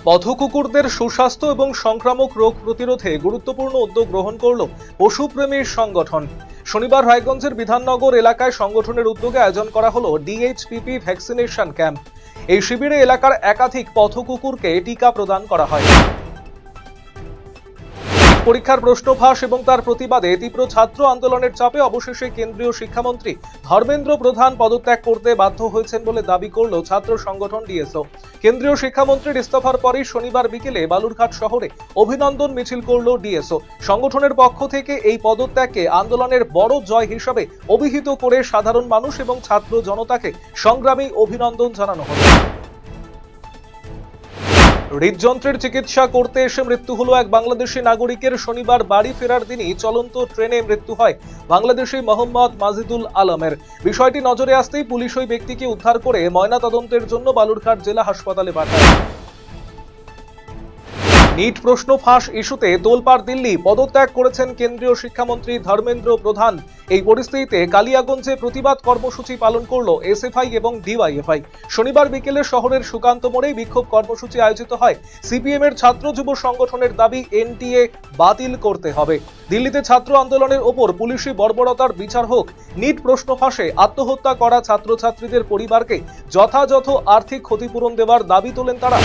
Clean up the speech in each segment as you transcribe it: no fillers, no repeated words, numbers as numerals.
পথকুকুরদের সুস্বাস্থ্য এবং সংক্রামক রোগ প্রতিরোধে গুরুত্বপূর্ণ উদ্যোগ গ্রহণ করল পশুপ্রেমী সংগঠন। শনিবার রায়গঞ্জের বিধাননগর এলাকায় সংগঠনের উদ্যোগে আয়োজন করা হলো ডিএইচপিপি ভ্যাকসিনেশন ক্যাম্প। এই শিবিরে এলাকার একাধিক পথকুকুরকে টিকা প্রদান করা হয়। পরীক্ষার প্রশ্ন ফাঁস এবং তার প্রতিবাদে তীব্র ছাত্র আন্দোলনের চাপে অবশেষে কেন্দ্রীয় শিক্ষামন্ত্রী ধর্মেন্দ্র প্রধান পদত্যাগ করতে বাধ্য হয়েছেন বলে দাবি করল ছাত্র সংগঠন ডিএসও। কেন্দ্রীয় শিক্ষামন্ত্রীর ইস্তফার পরই শনিবার বিকেলে বালুরঘাট শহরে অভিনন্দন মিছিল করল ডিএসও। সংগঠনের পক্ষ থেকে এই পদত্যাগকে আন্দোলনের বড় জয় হিসাবে অভিহিত করে সাধারণ মানুষ এবং ছাত্র জনতাকে সংগ্রামী অভিনন্দন জানানো হলো। হৃদযন্ত্রের চিকিৎসা করতে এসে মৃত্যু হলো এক বাংলাদেশি নাগরিকের। শনিবার বাড়ি ফেরার দিনই চলন্ত ট্রেনে মৃত্যু হয় বাংলাদেশি মোহাম্মদ মাজিদুল আলমের। বিষয়টি নজরে আসতেই পুলিশ ওই ব্যক্তিকে উদ্ধার করে ময়নাতদন্তের জন্য বালুরঘাট জেলা হাসপাতালে পাঠায়। নিট প্রশ্ন ফাঁস ইস্যুতে তোলপাড় দিল্লি। পদত্যাগ করেছেন কেন্দ্রীয় শিক্ষামন্ত্রী ধর্মেন্দ্র প্রধান। এই পরিস্থিতিতে কালিয়াগঞ্জে প্রতিবাদ কর্মসূচি পালন করল এসএফআই এবং ডিওয়াইএফআই। শনিবার বিকেলে শহরের সুকান্ত মোড়ে বিক্ষোভ কর্মসূচি আয়োজিত হয়। সিপিএম এর ছাত্র যুব সংগঠনের দাবি এনটিএ বাতিল করতে হবে। দিল্লিতে ছাত্র আন্দোলনের ওপর পুলিশি বর্বরতার বিচার হোক। নিট প্রশ্ন ফাঁসে আত্মহত্যা করা ছাত্রছাত্রীদের পরিবারকে যথাযথ আর্থিক ক্ষতিপূরণ দেওয়ার দাবি তোলেন তারা।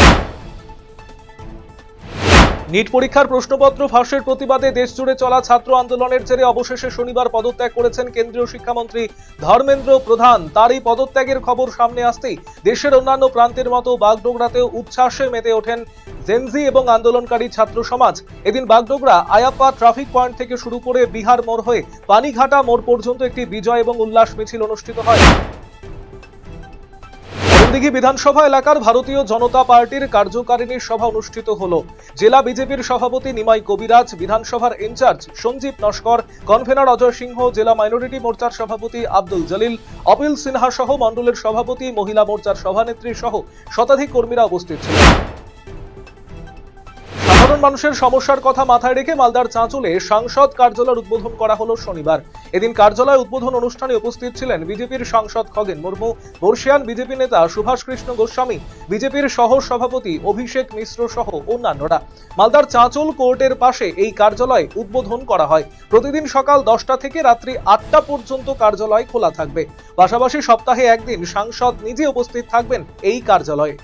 নিট পরীক্ষার প্রশ্নপত্র ফাঁসের প্রতিবাদে দেশজুড়ে চলা ছাত্র আন্দোলনের জেরে অবশেষে শনিবার পদত্যাগ করেছেন কেন্দ্রীয় শিক্ষামন্ত্রী ধর্মেন্দ্র প্রধান। তার এই পদত্যাগের খবর সামনে আসতেই দেশের অন্যান্য প্রান্তের মতো বাগডোগরাতেও উচ্ছ্বাসে মেতে ওঠেন জেনজি এবং আন্দোলনকারী ছাত্র সমাজ। এদিন বাগডোগরা আয়াপ্পা ট্রাফিক পয়েন্ট থেকে শুরু করে বিহার মোড় হয়ে পানিঘাটা মোড় পর্যন্ত একটি বিজয় এবং উল্লাস মিছিল অনুষ্ঠিত হয়। দিঘি বিধানসভা এলাকার ভারতীয় জনতা পার্টির কার্যকারিণী সভা অনুষ্ঠিত হলো। জেলা বিজেপির সভাপতি নিমাই কবিরাজ, বিধানসভার ইনচার্জ সঞ্জীব নস্কর, কনভেনর অজয় সিংহ, জেলা মাইনরিটি মোর্চার সভাপতি আব্দুল জলিল, অপিল সিনহা সহ মণ্ডলের সভাপতি, মহিলা মোর্চার সভানেত্রী সহ শতাধিক কর্মীরা উপস্থিত ছিলেন। সাধারণ মানুষের সমস্যার কথা মাথায় রেখে মালদার চাঁচলে সাংসদ কার্যালয়ের উদ্বোধন করা হলো শনিবার। এদিন কার্যালয় উদ্বোধন অনুষ্ঠানে উপস্থিত ছিলেন বিজেপির সাংসদ খগেন মুর্মু, বর্ষিয়ান বিজেপি নেতা সুভাষ কৃষ্ণ গোস্বামী, বিজেপির সহ সভাপতি অভিষেক মিশ্র সহ অন্যান্যরা। মালদার চাঁচল কোর্টের পাশে এই কার্যালয় উদ্বোধন করা হয়। প্রতিদিন সকাল 10টা থেকে রাত্রি 8টা পর্যন্ত কার্যালয় খোলা থাকবে। পাশাপাশি সপ্তাহে একদিন সাংসদ নিজে উপস্থিত থাকবেন এই কার্যালয়ে।